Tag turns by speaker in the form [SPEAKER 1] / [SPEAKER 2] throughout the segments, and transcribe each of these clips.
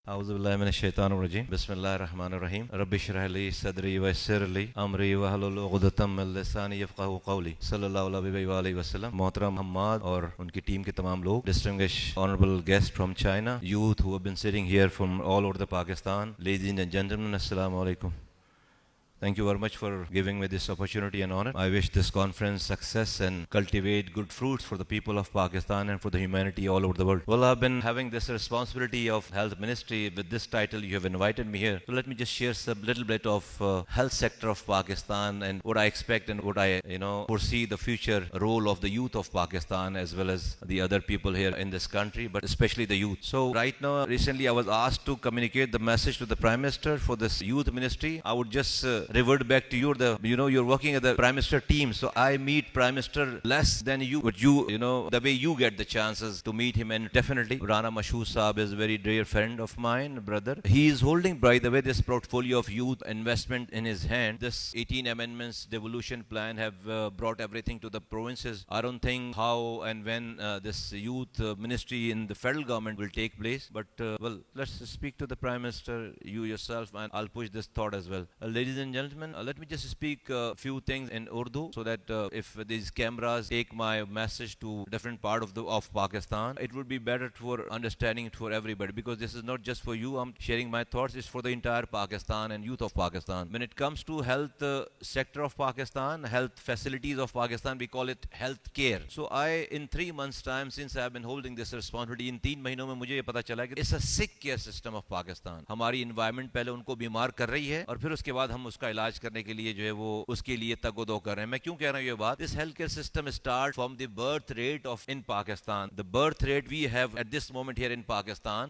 [SPEAKER 1] اعوذ باللہ من الشیطان الرجیم بسم اللہ الرحمن الرحیم رب اشرح لی صدری ویسر لی امری واحلل عقدۃ من لسانی یفقہوا قولی صلی اللہ علیہ وآلہ وسلم. محترم حماد اور ان کی ٹیم کے تمام لوگ, distinguished honorable guests from China, youth who have been sitting here from all over the Pakistan, ladies and gentlemen, assalamu alaikum. Thank you very much for giving me this opportunity and honor. I wish this conference success and cultivate good fruits for the people of Pakistan and for the humanity all over the world. Well, I've been having this responsibility of health ministry. With this title, you have invited me here. So let me just share some little bit of health sector of Pakistan and what I expect and what I foresee the future role of the youth of Pakistan as well as the other people here in this country, but especially the youth. So right now, recently I was asked to communicate the message to the Prime Minister for this youth ministry. I would just revert back to you. You're working at the Prime Minister team, so I meet Prime Minister less than you, but the way you get the chances to meet him, and definitely Rana Mashood Saab is a very dear friend of mine, brother. He is holding, by the way, this portfolio of youth investment in his hand. This 18 amendments devolution plan have brought everything to the provinces. I don't think how and when this youth ministry in the federal government will take place, but let's speak to the Prime Minister, you yourself, and I'll push this thought as well. Ladies and gentlemen, let me just speak a few things in Urdu so that if these cameras take my message to different part of Pakistan, it would be better for understanding it for everybody, because this is not just for you. I'm sharing my thoughts. It's for the entire Pakistan and youth of Pakistan. When it comes to health sector of Pakistan, health facilities of Pakistan, we call it health care. So in 3 months time since I have been holding this responsibility, in 3 مہینوں میں مجھے یہ پتا چلا کہ it's a sick care system of Pakistan. ہماری environment پہلے ان کو بیمار کر رہی ہے اور پھر اس کے بعد ہم اس کا علاج کرنے کے لیے جو ہے وہ اس کے لیے تگ و دو کر رہے ہیں. میں کیوں کہہ رہا ہوں یہ بات؟ This healthcare system start from the birth rate of in Pakistan. The birth rate we have at this moment here in Pakistan,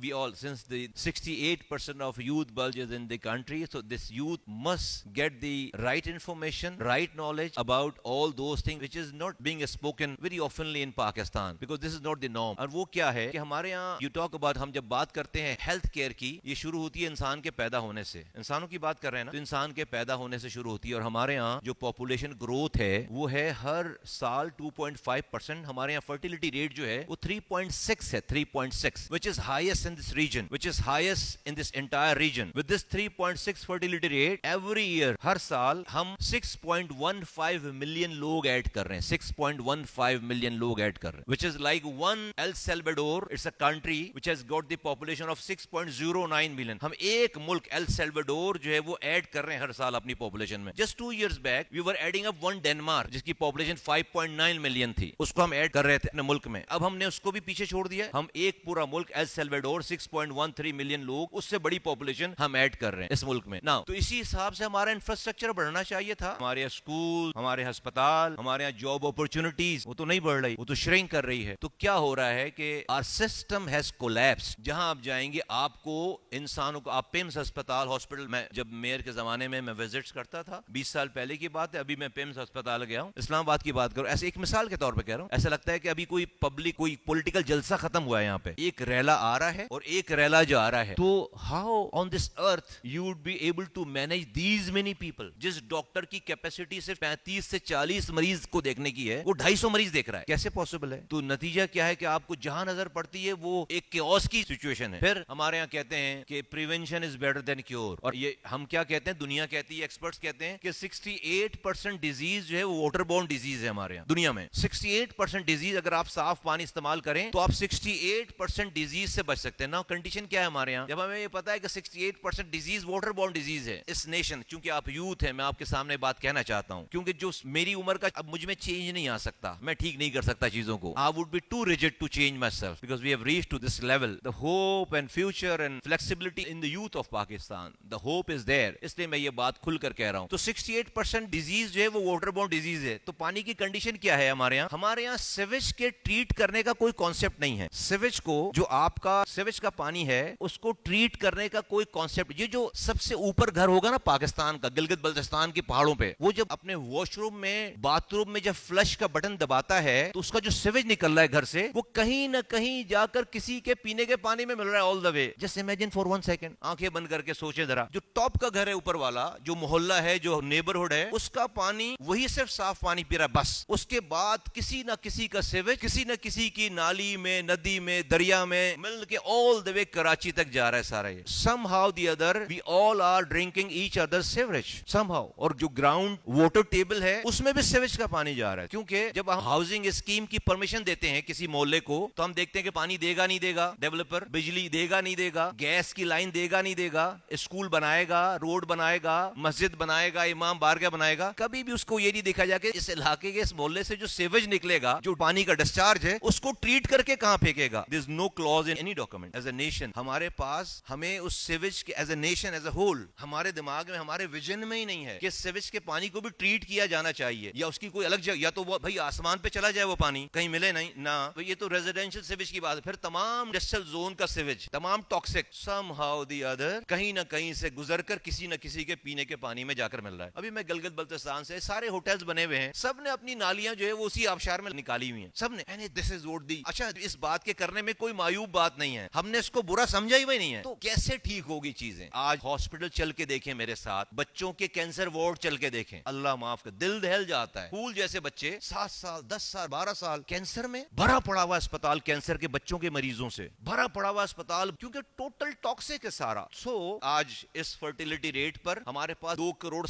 [SPEAKER 1] we all, since the 68% of youth bulges in the country, so this youth must get the right information, right knowledge about all those things which is not being spoken very oftenly in Pakistan, because this is not the norm. اور وہ کیا ہے کہ ہمارے یہاں you talk about, ہم جب بات کرتے ہیں health care کی, یہ شروع ہوتی ہے انسان کے پیدا ہونے سے. انسانوں کی بات کر رہے ہیں نا, تو انسان کے پیدا ہونے سے شروع ہوتی ہے. اور ہمارے ہاں جو پاپولیشن گروتھ ہے وہ ہے ہر سال 2.5%. ہمارے یہاں فرٹیلٹی ریٹ جو ہے وہ 3.6 ہے, 3.6, which is highest in this region, which is highest in this entire region. With this 3.6 fertility rate, every year, ہر سال ہم 6.15 million لوگ ایڈ کر رہے ہیں, 6.15 million لوگ ایڈ کر رہے ہیں, which is like one El Salvador. It's a country which has got the population of 6.09 million. ہم ایک ملک El Salvador جو ہے وہ ایڈ کر رہے ہیں ہر سال اپنی پاپولیشن میں. Just 2 years back we were adding up one Denmark جس کی پاپولیشن 5.9 million تھی, اس کو ہم ایڈ کر رہے تھے اپنے ملک میں. اب ہم نے اس کو بھی پیچھے چھوڑ دیا, ہم ایک پورا ملک El Salvador 6.13 million لوگ, اس سے بڑی پاپولیشن ہم ایڈ کر رہے ہیں اس ملک میں. نا تو اسی حساب سے ہمارا انفراسٹرکچر بڑھنا چاہیے تھا. ہمارے اسکول, ہمارے ہسپتال, ہمارے یہاں جاب اپرچونٹیز, وہ تو نہیں بڑھ رہی, وہ تو شرنک کر رہی ہے. تو کیا ہو رہا ہے کہ our system has collapsed. جہاں آپ جائیں گے آپ کو انسانوں کو, آپ پیمز ہسپتال ہاسپٹل میں جب میئر کے زمانے میں وزٹس کرتا تھا, 20 سال پہلے کی بات ہے, ابھی میں پیمز ہسپتال گیا ہوں, اسلام آباد کی بات کروں, ایسے ایک مثال کے طور پہ کہہ رہا ہوں, ایسا لگتا ہے کہ ابھی کوئی پبلک کوئی پولیٹیکل جلسہ ختم ہوا ہے یہاں پہ, ایک ریلا آ رہا ہے اور ایک ریلا جا رہا ہے. تو how on this earth you would be able to manage these many people. جس ڈاکٹر کی کیپیسٹی صرف 35 سے 40 مریض کو دیکھنے کی ہے, وہ 250 مریض دیکھ رہا ہے, کیسے پاسبل ہے؟ تو نتیجہ کیا ہے کہ آپ کو جہاں نظر پڑتی ہے وہ ایک کیوس کی سچویشن ہے. پھر ہمارے یہاں کہتے ہیں کہ prevention is better than cure, اور یہ ہم کیا کہتے ہیں, دنیا کہتی ہے, ایکسپرٹس کہتے ہیں کہ 68% ڈیزیز جو ہے وہ واٹر بورن ڈیزیز ہے ہمارے یہاں دنیا میں. 68% ڈیزیز, اگر آپ صاف پانی استعمال کریں تو آپ 68% ڈیزیز سے بچ سکتے ہیں. نا کنڈیشن کیا ہے ہمارے یہاں, جب ہمیں یہ پتا ہے کہ 68% ڈیزیز واٹر بورن ڈیزیز ہے اس نیشن. چونکہ آپ یوتھ ہیں, میں آپ کے سامنے بات کہنا چاہتا ہوں, کیونکہ جو میری عمر کا اب مجھ میں چینج نہیں آ سکتا, میں ٹھیک نہیں کر سکتا چیزوں کو. I would be too rigid to change myself because we have reached to this level. The hope and future and flexibility in the youth of Pakistan, the hope is there. اس لیے میں یہ بات کھل کر کہہ رہا ہوں. تو 68% ڈیزیز جو ہے وہ واٹر بورن ڈیزیز ہے. تو پانی کی کنڈیشن کیا ہے ہمارے یہاں؟ ہمارے یہاں سیویج کے ٹریٹ کرنے کا کوئی کانسیپٹ نہیں ہے. سیویج کو, جو آپ کا سیویج کا پانی ہے, اس کو ٹریٹ کرنے کا کوئی کانسیپٹ. یہ جو سب سے اوپر گھر ہوگا نا پاکستان کا, گلگت بلتستان کے پہاڑوں پہ, وہ جب اپنے واش روم میں, باتھ روم میں جب فلش کا بٹن دباتا ہے تو اس کا جو سیویج نکل رہا ہے گھر سے, وہ کہیں نہ کہیں جا کر کسی کے پینے کے پانی میں مل رہا ہے آل دا وے. جسٹ امیجن فار 1 سیکنڈ, آنکھیں بند کر کے سوچیں ذرا, جو ٹاپ کا گھر ہے اوپر اوپر والا جو محلہ ہے, جو نیبرہڈ ہے, اس کا پانی وہی صرف صاف پانی پی رہا ہے بس. اس کے بعد کسی نہ کسی کا سیویج کسی نہ کسی کی نالی میں, ندی میں, دریا میں مل کے all the way کراچی تک جا رہا ہے سارا. یہ somehow the other we all are drinking each other's sewage somehow. اور جو گراؤنڈ واٹر ٹیبل ہے اس میں بھی سیویج کا پانی جا رہا ہے, کیونکہ جب ہم ہاؤسنگ اسکیم کی پرمیشن دیتے ہیں کسی محلے کو تو ہم دیکھتے ہیں کہ پانی دے گا نہیں دے گا ڈیولپر, بجلی دے گا نہیں دے گا, گیس کی لائن دے گا نہیں دے گا, اسکول بنائے گا, روڈ بنائے گا, مسجد بنائے گا, امام بارگاہ بنائے گا. کبھی بھی اس کو یہ نہیں دیکھا جا کہ اس علاقے کے اس محلے سے جو سیویج نکلے گا, جو پانی کا ڈسچارج ہے, اس کو ٹریٹ کر کے کہاں پھینکے گا. There is no clause in any document. As a nation ہمارے پاس, ہمیں اس سیویج کے as a nation as a whole ہمارے دماغ میں, ہمارے ویژن میں ہی نہیں ہے کہ سیویج کے پانی کو بھی ٹریٹ کیا جانا چاہیے, یا اس کی کوئی الگ جگہ, یا تو وہ بھائی آسمان پہ چلا جائے وہ پانی کہیں ملے نہیں نہ. یہ تو ریزیڈینشیل سیویج کی بات ہے. پھر تمام انڈسٹریل زون کا سیویج, تمام toxic some how the other کہیں نہ کہیں سے گزر کر کسی نہ کسی کے پینے کے پانی میں جا کر مل رہا ہے. ابھی میں گلگت بلتستان سے, سارے ہوٹلز بنے ہوئے ہیں, سب نے اپنی نالیاں جو ہے وہ اسی آبشار میں نکالی ہوئی ہیں سب نے. دس از واٹ دی. اچھا, اس بات کے کرنے میں کوئی معیوب بات نہیں ہے, ہم نے اس کو برا سمجھا ہی نہیں ہے. تو کیسے ٹھیک ہوگی چیزیں؟ آج ہاسپٹل چل کے دیکھیں میرے ساتھ, بچوں کے کینسر وارڈ چل کے دیکھیں, اللہ معاف کر, دل دہل جاتا ہے. پھول جیسے بچے 7 سال 10 سال 12 سال کینسر میں, بھرا پڑا ہوا اسپتال کینسر کے بچوں کے مریضوں سے, بھرا پڑا ہوا اسپتال, کیونکہ ٹوٹل ٹاکسک ہے سارا. سو آج اس فرٹیلٹی ریٹ پر ہمارے پاس 2.60 کروڑ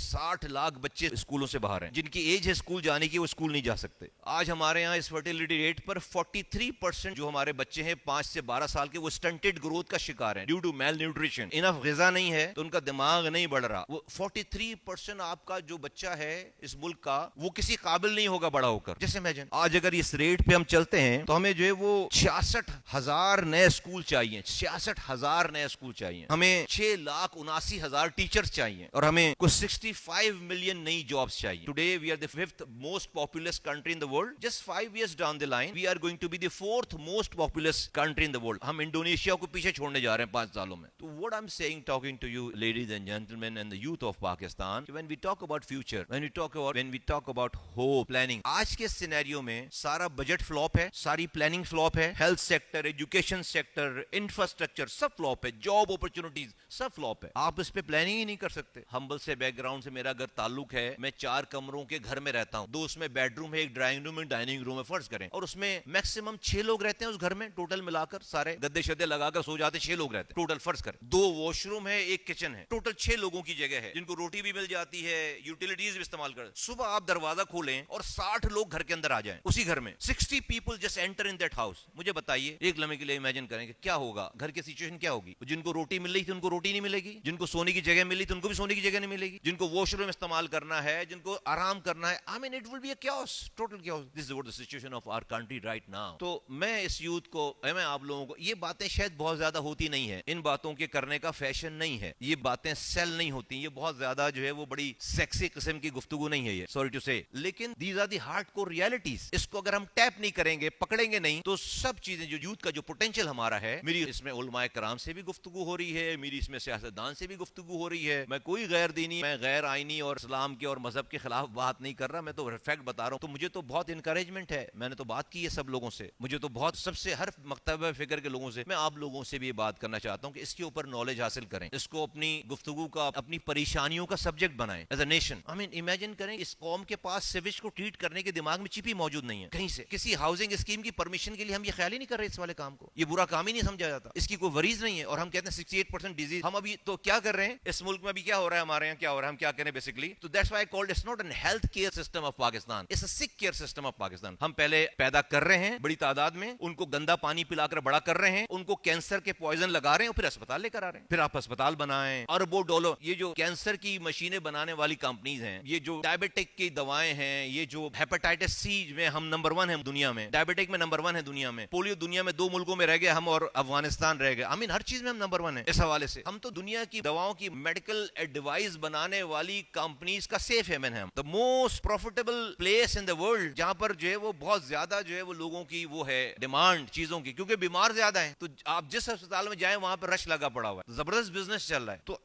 [SPEAKER 1] بچے اسکولوں سے باہر ہیں, جن کی ایج ہے اسکول جانے کی, وہ اسکول نہیں جا سکتے. آج ہمارے یہاں اس فرٹیلٹی ریٹ پر 43% جو ہمارے بچے ہیں 5 سے 12 سال کے, وہ سٹنٹڈ گروتھ کا شکار ہیں ڈیو ٹو میل نیوٹریشن. انف غذا نہیں ہے تو ان کا دماغ نہیں بڑھ رہا. وہ 43% آپ کا جو بچہ ہے اس ملک کا, وہ کسی قابل نہیں ہوگا بڑا ہو کر. جیسے امیجن آج اگر اس ریٹ پہ ہم چلتے ہیں تو ہمیں جو ہے وہ 66,000 نئے اسکول چاہیے, 66,000 نئے اسکول چاہیے, ہمیں 6,79,000 ٹیچرز چاہیے, اور ہمیں کچھ 65 ملین نئی جابس چاہیے. Today we are the 5th most populous country in the world. Just 5 years down the line we are going to be the 4th most populous country in the world. ہم Indonesia کو پیچھے چھوڑنے جا رہے ہیں 5 سالوں میں. تو what I'm saying, talking to you ladies and gentlemen and the youth of Pakistan, when we talk about future, when we talk about hope, planning, آج کے سینیریو میں سارا بجٹ فلاپ ہے, ساری پلاننگ فلاپ ہے, health sector, education sector, infrastructure سب flop ہے, job opportunities سب فلاپ ہے. آپ اس پہ پلاننگ ہی نہیں کر سکتے. ہمبل سے بیک گراؤنڈ سے میرا گھر تعلق ہے, میں 4 کمروں کے گھر میں رہتا ہوں, 2 اس میں بیڈ روم ہے, 1 ڈرائنگ روم ہے, ڈائننگ روم ہے فرض کریں, اور اس میں میکسیمم 6 لوگ رہتے ہیں اس گھر میں, ٹوٹل ملا کر سارے گدے شدے لگا کر سو جاتے 6 لوگ رہتے ہیں ٹوٹل فرض کریں. 2 واش روم ہے, 1 کچن ہے, ٹوٹل 6 لوگوں کی جگہ ہے, جن کو روٹی بھی مل جاتی ہے, یوٹیلیٹیز بھی استعمال کر. صبح آپ دروازہ کھولیں اور 60 لوگ گھر کے اندر آ جائیں اسی گھر میں, 60 people just enter in that house. مجھے بتائیے ایک لمحے کے لیے امیجن کریں کہ کیا ہوگا, گھر کی سچویشن کیا ہوگی. جن کو روٹی مل رہی تھی ان کو روٹی نہیں ملے گی, جن کو سونے کی جگہ ملی تھی ان کو بھی سونے کی جگہ نہیں ملے گی, جن کو واش روم استعمال کرنا ہے, جن کو آرام کرنا ہے. I mean it will be a chaos, total chaos. This is what the situation of our country right now. تو میں اس یوتھ کو, میں آپ لوگوں کو, یہ باتیں شاید بہت زیادہ ہوتی نہیں ہے, ان باتوں کے کرنے کا فیشن نہیں ہے, یہ باتیں سیل نہیں ہوتی, یہ بہت زیادہ جو ہے وہ بڑی سیکسی قسم کی گفتگو نہیں ہے یہ, سوری ٹو سے, لیکن these are the hard core realities. اس کو اگر ہم ٹیپ نہیں کریں گے, پکڑیں گے نہیں, تو سب چیزیں جو یوتھ کا جو پوٹینشیل ہمارا ہے, میری اس میں علماء کرام سے بھی گفتگو ہو رہی ہے, میری اس میں سیاستدان سے بھی گفتگو ہو رہی ہے. میں کوئی غیر دینی, میں غیر آئینی اور اسلام کے اور مذہب کے خلاف بات نہیں کر رہا, میں تو فیکٹ بتا رہا ہوں. تو مجھے تو بہت انکریجمنٹ ہے, میں نے تو بات کی ہے سب لوگوں سے, مجھے تو بہت سب سے ہر مکتبہ فکر کے لوگوں سے, میں آپ لوگوں سے بھی یہ بات کرنا چاہتا ہوں کہ اس کے اوپر نالج حاصل کریں, اس کو اپنی گفتگو کا, اپنی پریشانیوں کا سبجیکٹ بنائیں as a nation. I mean imagine کریں اس قوم کے پاس سیویج کو ٹریٹ کرنے کے دماغ میں چپ ہی موجود نہیں ہے کہیں سے. کسی ہاؤسنگ اسکیم کی پرمیشن کے لیے ہم یہ خیال ہی نہیں کر رہے, اس والے کام کو یہ برا کام ہی نہیں سمجھا جاتا, اس کی کوئی وریز نہیں ہے. اور ہم کہتے ہیں 68% ڈیزیز. ہم ابھی تو کیا کر رہے ہیں اس ملک میں, ابھی کیا ہو رہا ہے ہمارے یہاں, کیا ہو رہا ہے, ہم کیا کریں بیسیکلی. تو that's why called it's not an health care system of Pakistan, it's a sick care system of Pakistan. ہم پہلے پیدا کر رہے ہیں بڑی تعداد میں, ان کو گندا پانی پلا کر بڑا کر رہے ہیں, ان کو کینسر کے پوائزن لگا رہے ہیں, اور پھر اسپتال لے کر آ رہے ہیں. پھر آپ اسپتال بنائیں, اربوں ڈالر. یہ جو کینسر کی مشینیں بنانے والی کمپنیز ہیں, یہ جو ڈائبٹک کی دوائیں ہیں, یہ جو ہیپاٹائٹس سی میں ہم نمبر 1 ہیں دنیا میں, ڈائبٹک میں نمبر 1 ہے دنیا میں, پولیو دنیا میں 2 ملکوں میں رہ گئے ہم, اور افغانستان رہ گئے. I mean ہر چیز میں ہم نمبر 1 ہیں. اس حوالے سے ہم تو دنیا کی دواؤں کی میڈیکل ایڈوائز بنانے والی کمپنیز کا سیف ہیون ہے. the most profitable place in the world, جہاں پر جو ہے وہ بہت زیادہ جو ہے وہ لوگوں کی وہ ہے ڈیمانڈ چیزوں کی, کیونکہ بیمار زیادہ ہیں. تو آپ جس اسپتال میں جائیں وہاں پر رش لگا پڑا ہوا ہے, زبردست بزنس چل رہا ہے. تو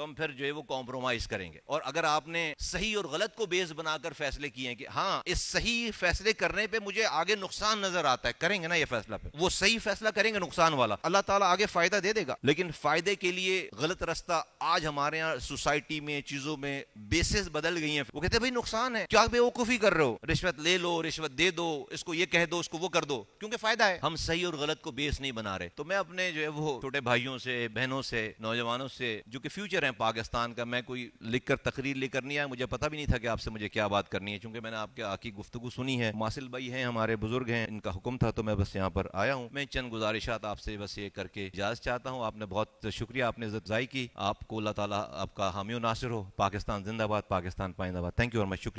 [SPEAKER 1] تو ہم پھر جو ہے وہ کمپرومائز کریں گے. اور اگر آپ نے صحیح اور غلط کو بیس بنا کر فیصلے کیے ہیں کہ ہاں اس صحیح فیصلے کرنے پہ مجھے آگے نقصان نظر آتا ہے, کریں گے نا یہ فیصلہ, پہ وہ صحیح فیصلہ کریں گے نقصان والا, اللہ تعالیٰ آگے فائدہ دے دے گا. لیکن فائدے کے لیے غلط راستہ آج ہمارے یہاں سوسائٹی میں چیزوں میں بیسز بدل گئی ہیں. وہ کہتے ہیں بھائی نقصان ہے, کیا بیوقوفی کر رہے ہو, رشوت لے لو, رشوت دے دو, اس کو یہ کہہ دو, اس کو وہ کر دو, کیونکہ فائدہ ہے. ہم صحیح اور غلط کو بیس نہیں بنا رہے. تو میں اپنے جو ہے وہ چھوٹے بھائیوں سے, بہنوں سے, نوجوانوں سے جو کہ فیوچر ہیں پاکستان کا, میں کوئی لکھ کر تقریر لے کر نہیں آیا, مجھے پتہ بھی نہیں تھا کہ آپ سے مجھے کیا بات کرنی ہے, چونکہ میں نے آپ کے کی گفتگو سنی ہے. ماسل بھائی ہیں, ہمارے بزرگ ہیں, ان کا حکم تھا تو میں بس یہاں پر آیا ہوں. میں چند گزارشات آپ سے بس یہ کر کے اجازت چاہتا ہوں. آپ نے بہت شکریہ, آپ نے عزت افزائی کی. آپ کو اللہ تعالیٰ آپ کا حامی و ناصر ہو. پاکستان زندہ باد, پاکستان پائندہ باد. تھینک یو ویری مچ, شکریہ.